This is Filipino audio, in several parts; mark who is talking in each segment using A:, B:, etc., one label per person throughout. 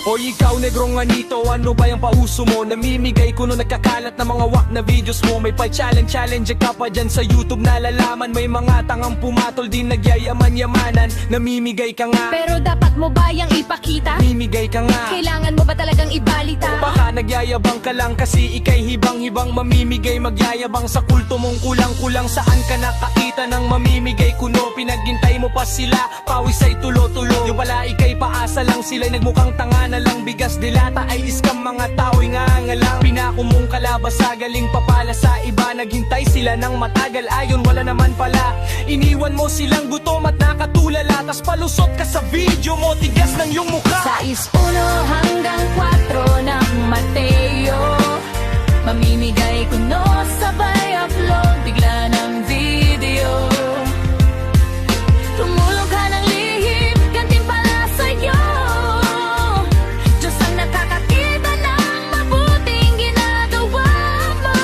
A: O ikaw negrong anito, ano ba yung pauso mo? Namimigay ko no nagkakalat na mga wak na videos mo. May pa-challenge ka pa dyan sa YouTube, nalalaman. May mga tangang pumatol din nagyayaman-yamanan. Namimigay ka nga,
B: pero dapat mo ba yang ipakita?
A: namimigay ka nga,
B: Kailangan mo ba talagang ibalita?
A: baka nagyayabang ka lang kasi ikay hibang-hibang mamimigay. Magyayabang sa kulto mong kulang-kulang. Saan ka nakakita ng mamimigay kuno? Pinaghintay mo pa sila, pawis ay tulo-tulo. Yung pala ikay paasa lang, sila'y nagmukhang tanga na lang. Bigas dilata ay iskam, mga tao'y ngangalang. Pinako mong kalabasa, galing papala sa iba. Naghintay sila ng matagal, ayon wala naman pala. Iniwan mo silang gutom at nakatulala, tas palusot ka sa video mo, tigas ng iyong mukha.
B: Sa 1 hanggang 4 ng Mateo, mamimigay ko no, sabay upload bigla ng video. Tumulong ka ng lihim, gantimpala sa'yo. Diyos ang nakakakita ng mabuting ginagawa mo.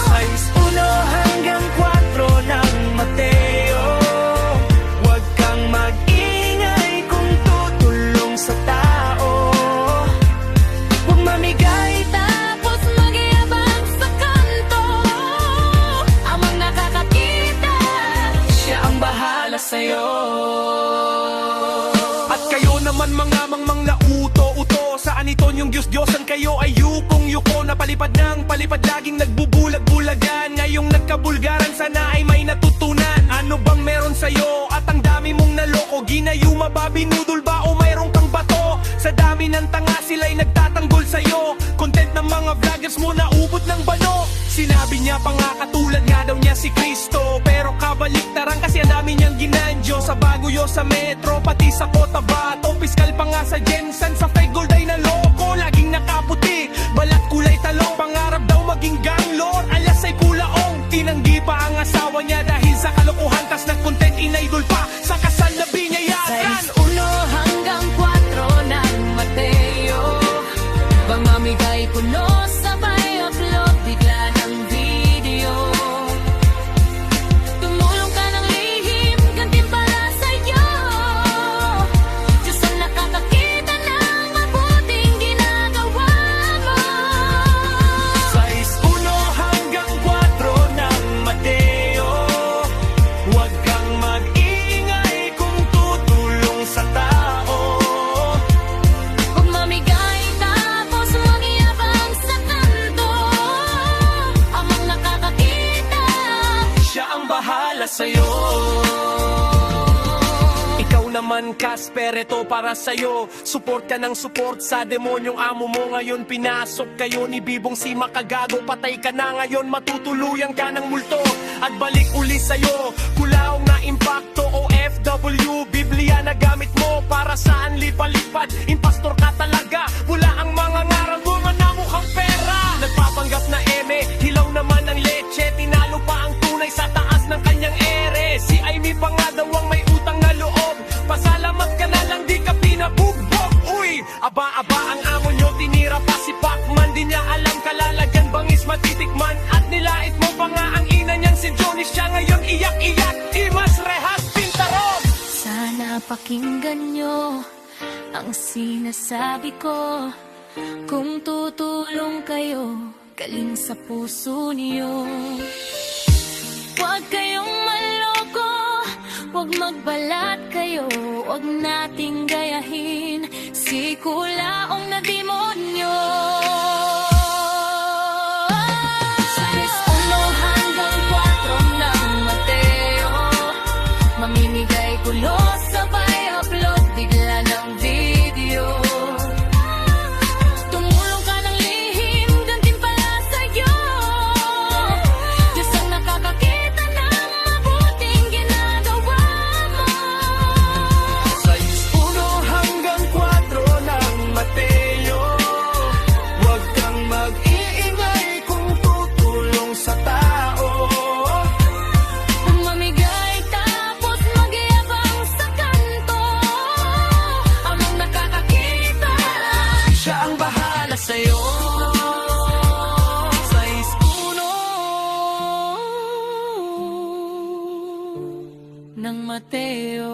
A: Sa 1 hanggang 4 ng Mateo, huwag kang mag-ingay kung tutulong sa tao.
B: Huwag mamigay tapos magyabang sa kanto. Amang nakakakita,
A: Siya ang bahala sa'yo. At kayo naman mga mangmang na uto-uto, saan ito yung Diyos-Diyosan? Kayo ay yukong-yuko, napalipad ng palipad, laging nagbubulag-bulagan. Ngayong nagkabulgaran, sana ay may natutunan. Ano bang meron sa'yo at ang dami mong naloko? Ginayuma ba, binudol ba o mayroong kang bato? Sa dami ng tanga sila'y nagtatanggol sa'yo. Content ng mga vloggers mo naubot ng bano. Sinabi niya pa nga katulad nga daw niya si Kristo, pero kabaliktaran kasi ang dami niyang ginanjo. Sa Baguio, sa Metro, pati sa Cotabato. Piskal pa nga sa Jensen, sa fake gold ay naloko. Laging nakaputi, balat kulay talong. Pangarap daw maging ganglord, alas ay pulaong. Tinanggi pa ang asawa niya dahil sa kalokohan, tas nag-content inaidol pa sa kasal na
B: sa
A: binayagan.
B: 1 hanggang 4 ng Mateo, mamamigay ko no, sabay upload bigla ng video. Tumulong ka ng lihim, gantimpala sa'yo. Diyos ang nakakakita ng mabuting ginagawa mo.
A: Sa 1 hanggang 4 ng Mateo, huwag kang mag-ingay kung tutulong sa tao.
B: Huwag mamigay tapos magyabang sa kanto. Amang nakakakita,
A: Siya ang bahala sa'yo. Ikaw naman Casper, ito para sa'yo. Support ka ng support sa demonyong amo mo. Ngayon pinasok kayo ni Bibong si Makagago. Patay ka na ngayon, matutuluyan ka ng multo. At balik uli sa'yo, kulaong na impacto. OFW, Biblia na gamit mo. Para saan lipalipad, impastor ka talaga. Wala ang mga ngarang bunga na mukhang pera. Nagpapanggap na eme, hilaw naman ang leche. Tinalo pa ang tunay sa taas ng kanyang ere. Si Amy pa nga daw ang may utang na loob. Pasalamat ka na lang, di ka pinabugbog. Uy, aba-aba ang amo nyo, tinira pa si Pacman. Di niya alam kalalagyan, bangis matitikman. At nilait mo pa nga ang ina niyang si Johnny. Siya ngayon iyak-iyak, Imas Rehas Pintaron.
B: sana pakinggan nyo ang sinasabi ko. Kung tutulong kayo, galing sa puso niyo. Huwag kayong maloko, huwag magbalat kayo. Huwag nating gayahin si kulaong na demonyo. Sa 1 hanggang 4 ng Mateo, mamimigay ko no, sabay upload bigla ng video. Tumulong ka ng lihim, gantimpala sa'yo. Diyos ang nakakakita ng mabuting ginagawa mo.
A: Sa 1 hanggang 4 ng Mateo, huwag kang mag-iingay kung tutulong sa tao.
B: Huwag mamigay tapos magyabang sa kanto. Amang nakakakita,
A: Siya ang bahala sa'yo. Sa
B: 1 ng Mateo.